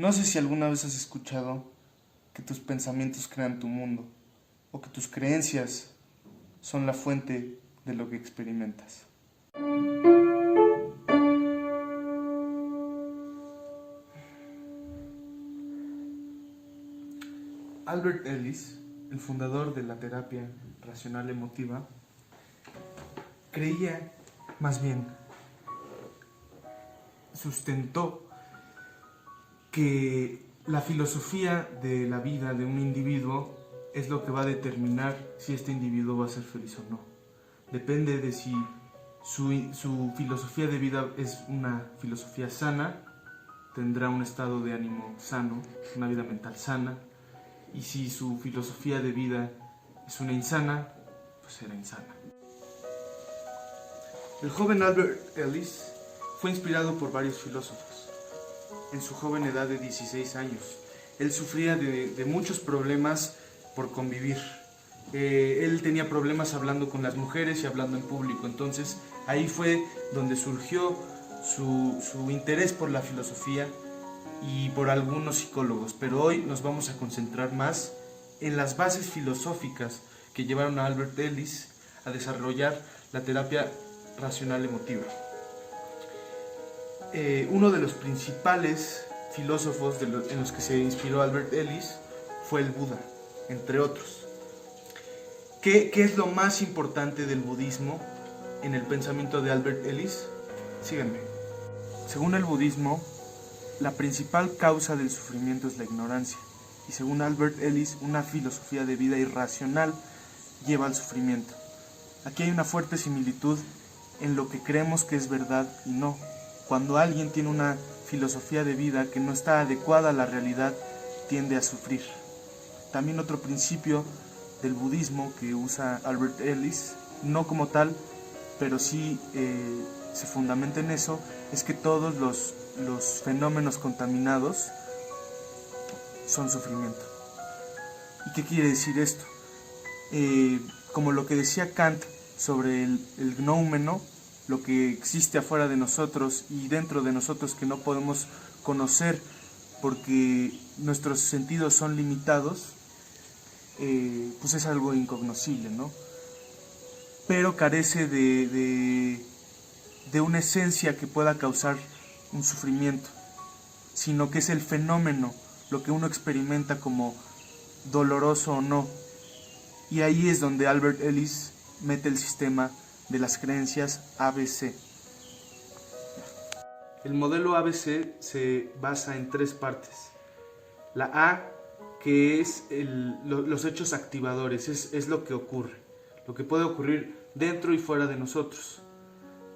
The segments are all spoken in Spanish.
No sé si alguna vez has escuchado que tus pensamientos crean tu mundo o que tus creencias son la fuente de lo que experimentas. Albert Ellis, el fundador de la terapia racional emotiva, creía, más bien, sustentó que la filosofía de la vida de un individuo es lo que va a determinar si este individuo va a ser feliz o no. Depende de si su filosofía de vida es una filosofía sana, tendrá un estado de ánimo sano, una vida mental sana, y si su filosofía de vida es una insana, pues será insana. El joven Albert Ellis fue inspirado por varios filósofos. En su joven edad de 16 años, él sufría de muchos problemas por convivir. Él tenía problemas hablando con las mujeres y hablando en público. Entonces ahí fue donde surgió su interés por la filosofía y por algunos psicólogos. Pero hoy nos vamos a concentrar más en las bases filosóficas que llevaron a Albert Ellis a desarrollar la terapia racional emotiva. Uno de los principales filósofos en los que se inspiró Albert Ellis fue el Buda, entre otros. ¿Qué es lo más importante del budismo en el pensamiento de Albert Ellis? Síganme. Según el budismo, la principal causa del sufrimiento es la ignorancia. Y según Albert Ellis, una filosofía de vida irracional lleva al sufrimiento. Aquí hay una fuerte similitud en lo que creemos que es verdad y no. Cuando alguien tiene una filosofía de vida que no está adecuada a la realidad, tiende a sufrir. También otro principio del budismo que usa Albert Ellis, no como tal, pero sí se fundamenta en eso, es que todos los fenómenos contaminados son sufrimiento. ¿Y qué quiere decir esto? Como lo que decía Kant sobre el gnoumeno, lo que existe afuera de nosotros y dentro de nosotros que no podemos conocer porque nuestros sentidos son limitados, pues es algo incognoscible, ¿no? Pero carece de una esencia que pueda causar un sufrimiento, sino que es el fenómeno, lo que uno experimenta como doloroso o no. Y ahí es donde Albert Ellis mete el sistema de las creencias ABC. El modelo ABC se basa en tres partes. La A, que es los hechos activadores, es lo que ocurre, lo que puede ocurrir dentro y fuera de nosotros.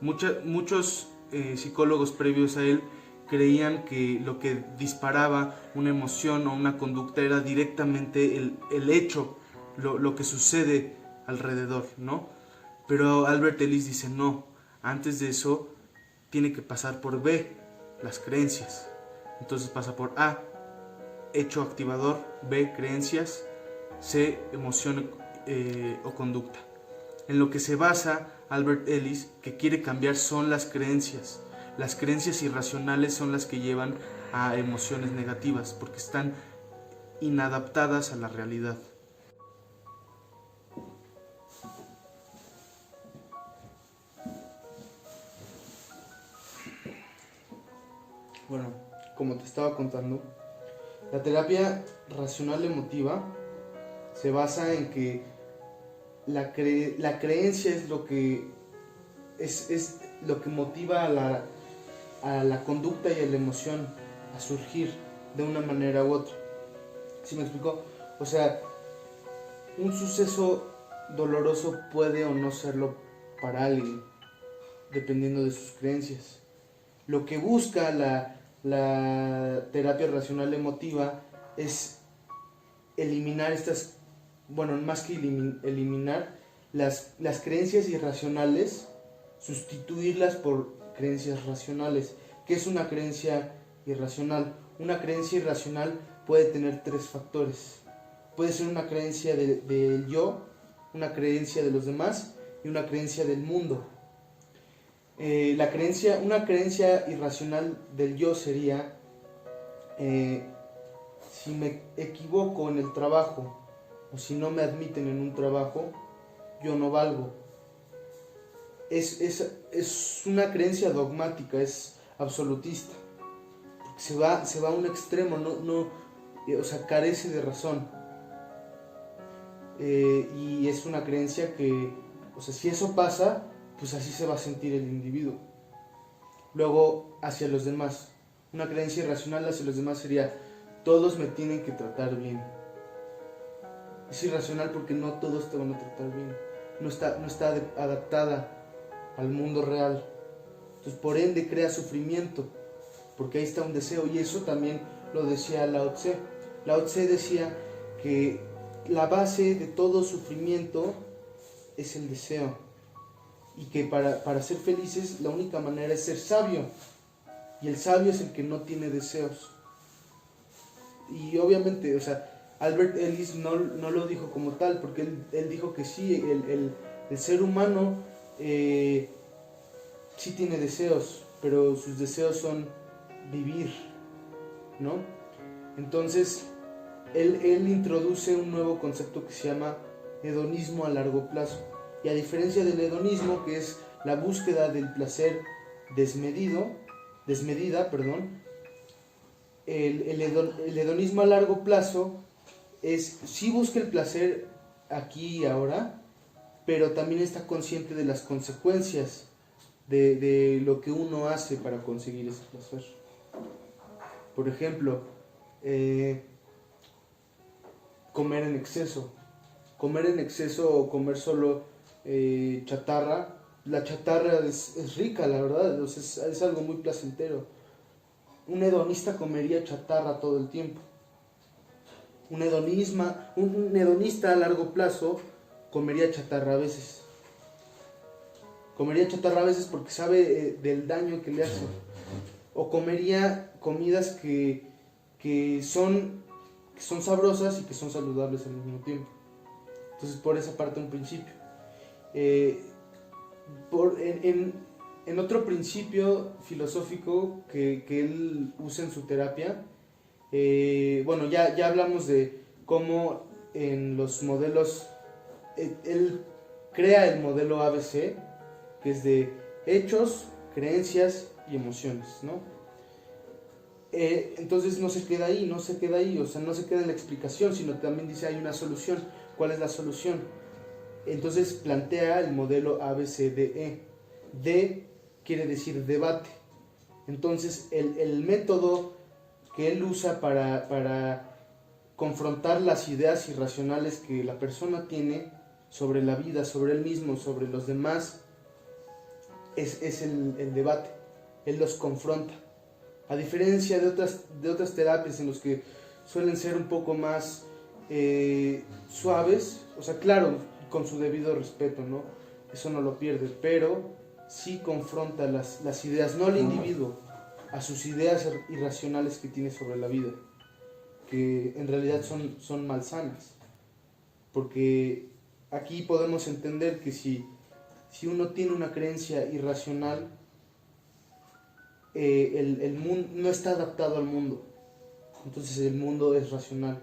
Muchos psicólogos previos a él creían que lo que disparaba una emoción o una conducta era directamente el hecho, lo que sucede alrededor, ¿no? Pero Albert Ellis dice no, antes de eso tiene que pasar por B, las creencias. Entonces pasa por A, hecho activador, B, creencias, C, emoción o conducta. En lo que se basa Albert Ellis, que quiere cambiar, son las creencias. Las creencias irracionales son las que llevan a emociones negativas, porque están inadaptadas a la realidad. Bueno, como te estaba contando, la terapia racional emotiva se basa en que la creencia es lo que motiva a la conducta y a la emoción a surgir de una manera u otra. ¿Sí me explico? O sea, un suceso doloroso puede o no serlo para alguien, dependiendo de sus creencias. Lo que busca la terapia racional emotiva es eliminar más que eliminar las creencias irracionales, sustituirlas por creencias racionales. ¿Qué es una creencia irracional? Una creencia irracional puede tener tres factores. Puede ser una creencia del yo, una creencia de los demás y una creencia del mundo. Una creencia irracional del yo sería si me equivoco en el trabajo o si no me admiten en un trabajo, yo no valgo. Es una creencia dogmática, es absolutista. Se va a un extremo, o sea, carece de razón. Y es una creencia que, o sea, si eso pasa, pues así se va a sentir el individuo. Luego, hacia los demás. Una creencia irracional hacia los demás sería: todos me tienen que tratar bien. Es irracional porque no todos te van a tratar bien. No está adaptada al mundo real. Entonces, por ende, crea sufrimiento, porque ahí está un deseo. Y eso también lo decía Lao Tse. Lao Tse decía que la base de todo sufrimiento es el deseo, y que para ser felices la única manera es ser sabio, y el sabio es el que no tiene deseos. Y obviamente, o sea, Albert Ellis no lo dijo como tal, porque él dijo que sí, el ser humano sí tiene deseos, pero sus deseos son vivir, ¿no? Entonces, él introduce un nuevo concepto que se llama hedonismo a largo plazo. Y a diferencia del hedonismo, que es la búsqueda del placer desmedida, el hedonismo a largo plazo es sí busca el placer aquí y ahora, pero también está consciente de las consecuencias de lo que uno hace para conseguir ese placer. Por ejemplo, comer en exceso o comer solo chatarra. La chatarra es rica, la verdad, o sea, es algo muy placentero. Un hedonista comería chatarra todo el tiempo. Un hedonista a largo plazo comería chatarra a veces. Comería chatarra a veces porque sabe del daño que le hace. O comería comidas que son sabrosas y que son saludables al mismo tiempo. Entonces, por esa parte, un principio. En otro principio filosófico que él usa en su terapia, bueno, ya hablamos de cómo en los modelos, él crea el modelo ABC, que es de hechos, creencias y emociones, ¿no? Entonces no se queda ahí, o sea, no se queda en la explicación, sino también dice hay una solución. ¿Cuál es la solución? Entonces plantea el modelo ABCDE. D quiere decir debate. Entonces el método que él usa para confrontar las ideas irracionales que la persona tiene sobre la vida, sobre él mismo, sobre los demás, es el debate. Él los confronta. A diferencia de otras terapias en las que suelen ser un poco más suaves, o sea, claro, con su debido respeto, ¿no? Eso no lo pierde, pero sí confronta las ideas, no al individuo, a sus ideas irracionales que tiene sobre la vida, que en realidad son malsanas. Porque aquí podemos entender que si uno tiene una creencia irracional, el mundo no está adaptado al mundo. Entonces el mundo es racional.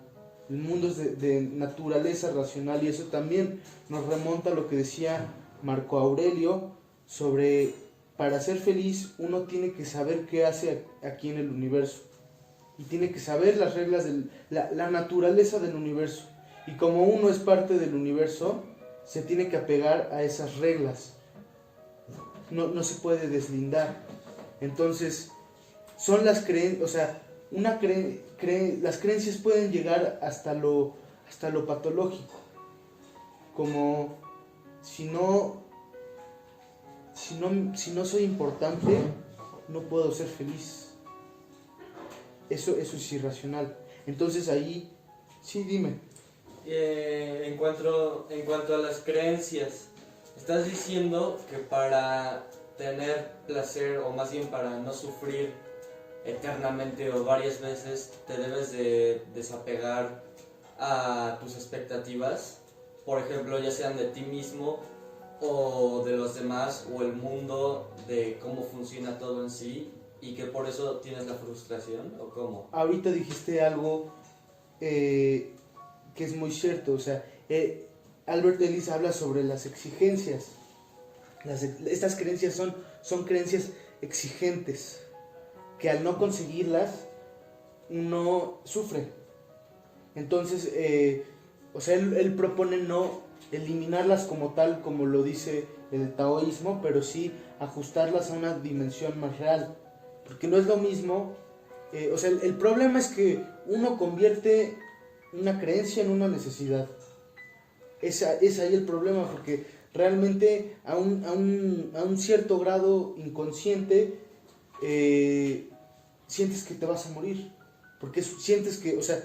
El mundo es de naturaleza racional, y eso también nos remonta a lo que decía Marco Aurelio sobre: para ser feliz uno tiene que saber qué hace aquí en el universo, y tiene que saber las reglas de la naturaleza del universo, y como uno es parte del universo, se tiene que apegar a esas reglas, no se puede deslindar. Entonces son las creencias, o sea, las creencias pueden llegar hasta lo patológico, como si no soy importante, no puedo ser feliz. Eso es irracional. Entonces ahí, sí, dime. En cuanto a las creencias, estás diciendo que para tener placer, o más bien para no sufrir eternamente o varias veces, te debes de desapegar a tus expectativas, por ejemplo, ya sean de ti mismo o de los demás o el mundo, de cómo funciona todo en sí, ¿Y que por eso tienes la frustración o cómo? Ahorita dijiste algo que es muy cierto, o sea, Albert Ellis habla sobre las exigencias. Estas creencias son creencias exigentes, que al no conseguirlas, uno sufre. Entonces, o sea, él propone no eliminarlas como tal, como lo dice el taoísmo, pero sí ajustarlas a una dimensión más real. Porque no es lo mismo, o sea, el problema es que uno convierte una creencia en una necesidad. Es ahí el problema, porque realmente a un cierto grado inconsciente sientes que te vas a morir. Porque sientes que, o sea,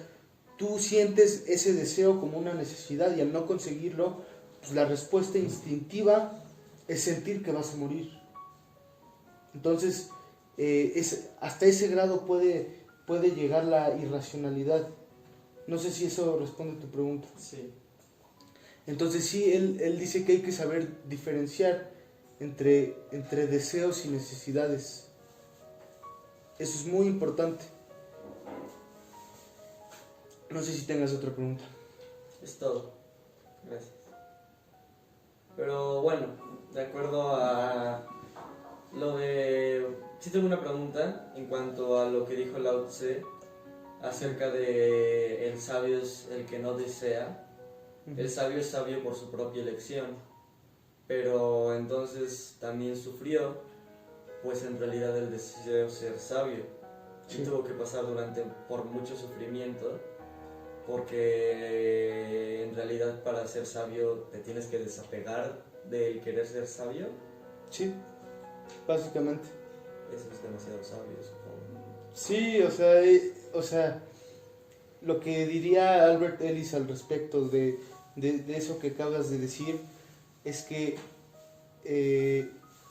tú sientes ese deseo como una necesidad y al no conseguirlo, pues la respuesta instintiva es sentir que vas a morir. Entonces, hasta ese grado puede llegar la irracionalidad. No sé si eso responde a tu pregunta. Sí. Entonces sí, él dice que hay que saber diferenciar entre deseos y necesidades. Eso es muy importante. No sé si tengas otra pregunta. Es todo. Gracias. Pero bueno, de acuerdo a lo de... Sí tengo una pregunta en cuanto a lo que dijo Lao Tse acerca de el sabio es el que no desea. El sabio es sabio por su propia elección, pero entonces también sufrió, pues en realidad él decidió ser sabio. Sí. Y tuvo que pasar por mucho sufrimiento, porque en realidad para ser sabio te tienes que desapegar del querer ser sabio. Sí, básicamente. Eso es demasiado sabio, supongo. Sí, o sea, lo que diría Albert Ellis al respecto de eso que acabas de decir es que,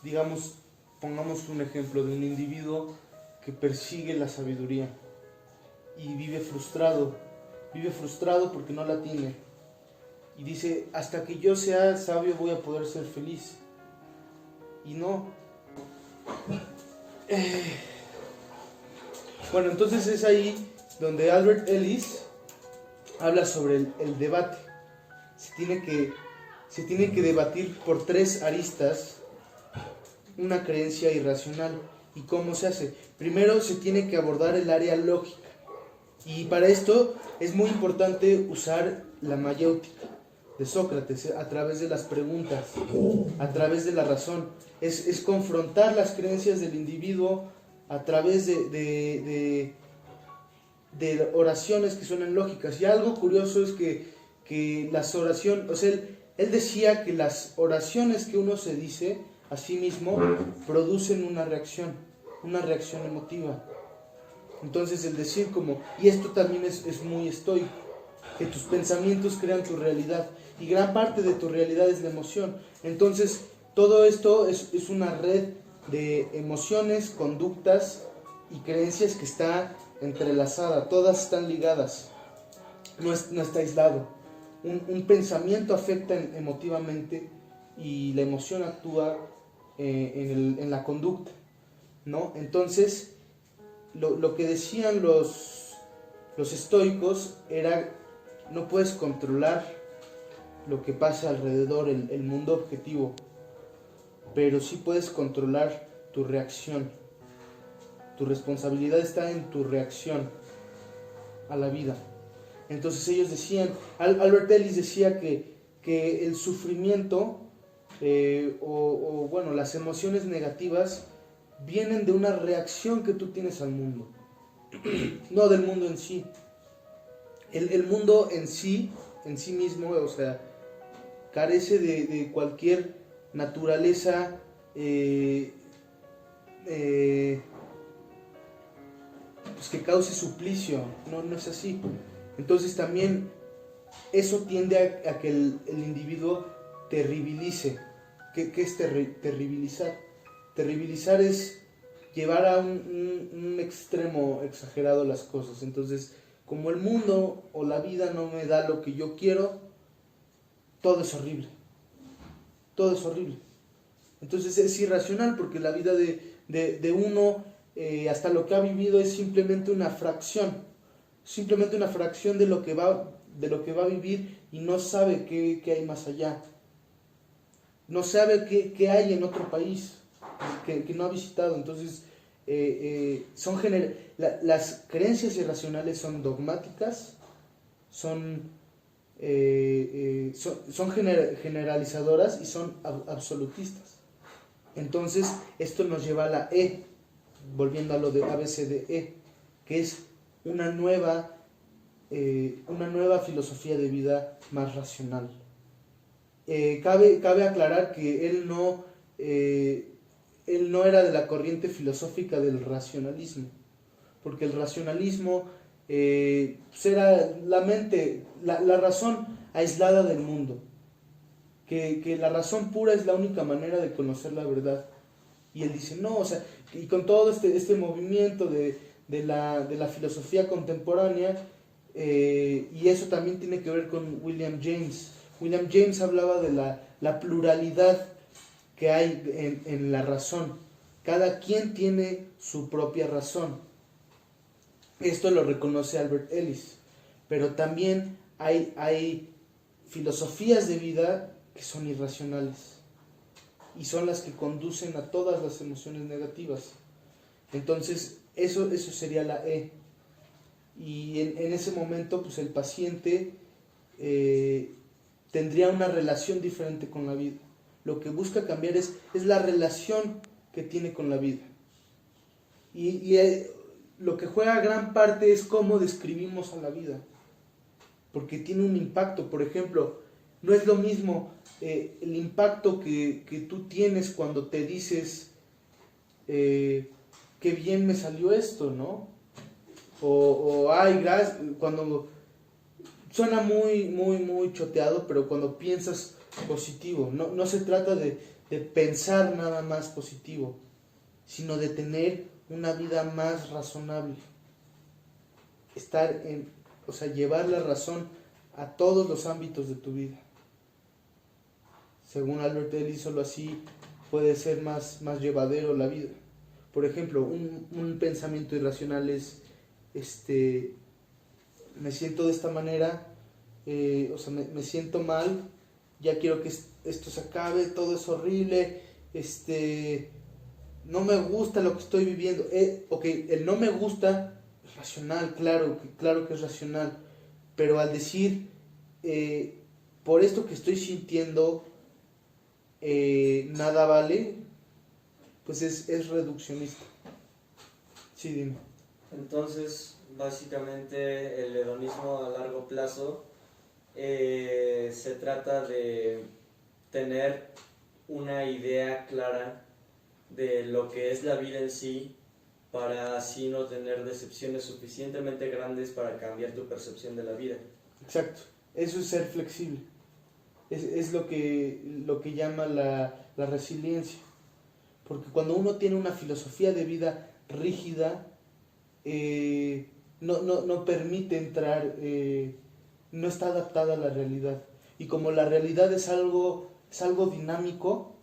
digamos, pongamos un ejemplo de un individuo que persigue la sabiduría y vive frustrado porque no la tiene y dice, hasta que yo sea sabio voy a poder ser feliz, y no. Bueno, entonces es ahí donde Albert Ellis habla sobre el debate. Se tiene que debatir por 3 aristas una creencia irracional. ¿Y cómo se hace? Primero se tiene que abordar el área lógica. Y para esto es muy importante usar la mayéutica de Sócrates a través de las preguntas, a través de la razón. Es confrontar las creencias del individuo a través de oraciones que suenan lógicas. Y algo curioso es que las oraciones, o sea, él decía que las oraciones que uno se dice a sí mismo producen una reacción emotiva. Entonces el decir como, y esto también es muy estoico, que tus pensamientos crean tu realidad, y gran parte de tu realidad es la emoción. Entonces todo esto es una red de emociones, conductas y creencias que está entrelazada, todas están ligadas, no está aislado. Un pensamiento afecta emotivamente y la emoción actúa en la conducta, ¿no? Entonces, lo que decían los estoicos era, no puedes controlar lo que pasa alrededor, el mundo objetivo, pero sí puedes controlar tu reacción. Tu responsabilidad está en tu reacción a la vida. Entonces ellos decían, Albert Ellis decía que el sufrimiento bueno, las emociones negativas vienen de una reacción que tú tienes al mundo, no del mundo en sí. El mundo en sí mismo, o sea, carece de cualquier naturaleza pues que cause suplicio, no es así. Entonces también eso tiende a que el individuo terribilice. ¿Qué es terribilizar? Terribilizar es llevar a un extremo exagerado las cosas. Entonces, como el mundo o la vida no me da lo que yo quiero, todo es horrible. Todo es horrible. Entonces es irracional porque la vida de uno hasta lo que ha vivido es simplemente una fracción de lo que va a vivir, y no sabe qué hay más allá, no sabe qué hay en otro país que no ha visitado. Entonces, las creencias irracionales son dogmáticas, son generalizadoras y son absolutistas. Entonces, esto nos lleva a la E, volviendo a lo de ABCDE, que es una nueva filosofía de vida más racional. Cabe aclarar que él no era de la corriente filosófica del racionalismo, porque el racionalismo era la mente, la razón aislada del mundo, que la razón pura es la única manera de conocer la verdad. Y él dice, no, o sea, y con todo este movimiento de la filosofía contemporánea, y eso también tiene que ver con William James. William James hablaba de la pluralidad que hay en la razón. Cada quien tiene su propia razón. Esto lo reconoce Albert Ellis. Pero también hay filosofías de vida que son irracionales, y son las que conducen a todas las emociones negativas. Entonces, eso sería la E. Y en ese momento, pues el paciente tendría una relación diferente con la vida. Lo que busca cambiar es la relación que tiene con la vida. Y lo que juega gran parte es cómo describimos a la vida, porque tiene un impacto. Por ejemplo, no es lo mismo el impacto que tú tienes cuando te dices, qué bien me salió esto, ¿no? O ay, gracias, cuando suena muy choteado, pero cuando piensas positivo. No se trata de pensar nada más positivo, sino de tener una vida más razonable. Llevar la razón a todos los ámbitos de tu vida. Según Albert Ellis, solo así puede ser más llevadero la vida. Por ejemplo, un pensamiento irracional es, me siento de esta manera, me siento mal, ya quiero que esto se acabe, todo es horrible, no me gusta lo que estoy viviendo. El no me gusta es racional, claro que es racional, pero al decir, por esto que estoy sintiendo, nada vale, pues es reduccionista. Sí, dime. Entonces, básicamente, el hedonismo a largo plazo se trata de tener una idea clara de lo que es la vida en sí, para así no tener decepciones suficientemente grandes para cambiar tu percepción de la vida. Exacto, eso es ser flexible. Es lo que llama la resiliencia. Porque cuando uno tiene una filosofía de vida rígida, no permite entrar, no está adaptada a la realidad. Y como la realidad es algo dinámico,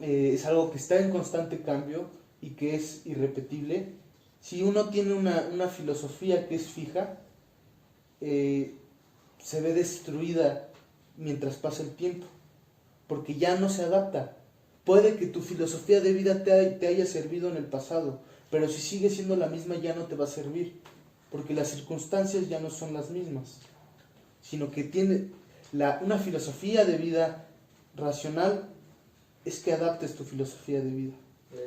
es algo que está en constante cambio y que es irrepetible, si uno tiene una filosofía que es fija, se ve destruida mientras pasa el tiempo, porque ya no se adapta. Puede que tu filosofía de vida te haya servido en el pasado, pero si sigue siendo la misma ya no te va a servir, porque las circunstancias ya no son las mismas, sino que tiene una filosofía de vida racional, es que adaptes tu filosofía de vida.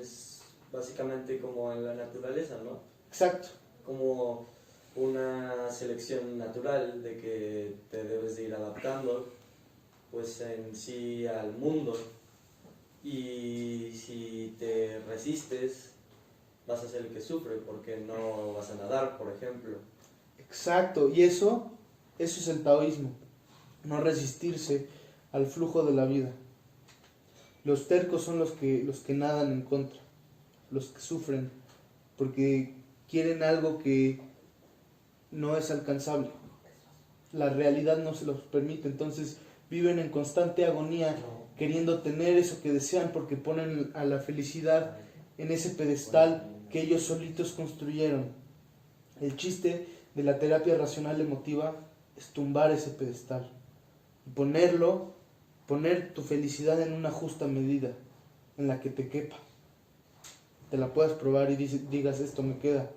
Es básicamente como en la naturaleza, ¿no? Exacto. Como una selección natural de que te debes de ir adaptando, pues en sí al mundo, y si te resistes vas a ser el que sufre porque no vas a nadar, por ejemplo. Exacto, y eso es el taoísmo, no resistirse al flujo de la vida. Los tercos son los que nadan en contra, los que sufren, porque quieren algo que no es alcanzable. La realidad no se los permite, entonces viven en constante agonía, queriendo tener eso que desean, porque ponen a la felicidad en ese pedestal que ellos solitos construyeron. El chiste de la terapia racional emotiva es tumbar ese pedestal y poner tu felicidad en una justa medida, en la que te quepa, te la puedas probar y digas esto me queda,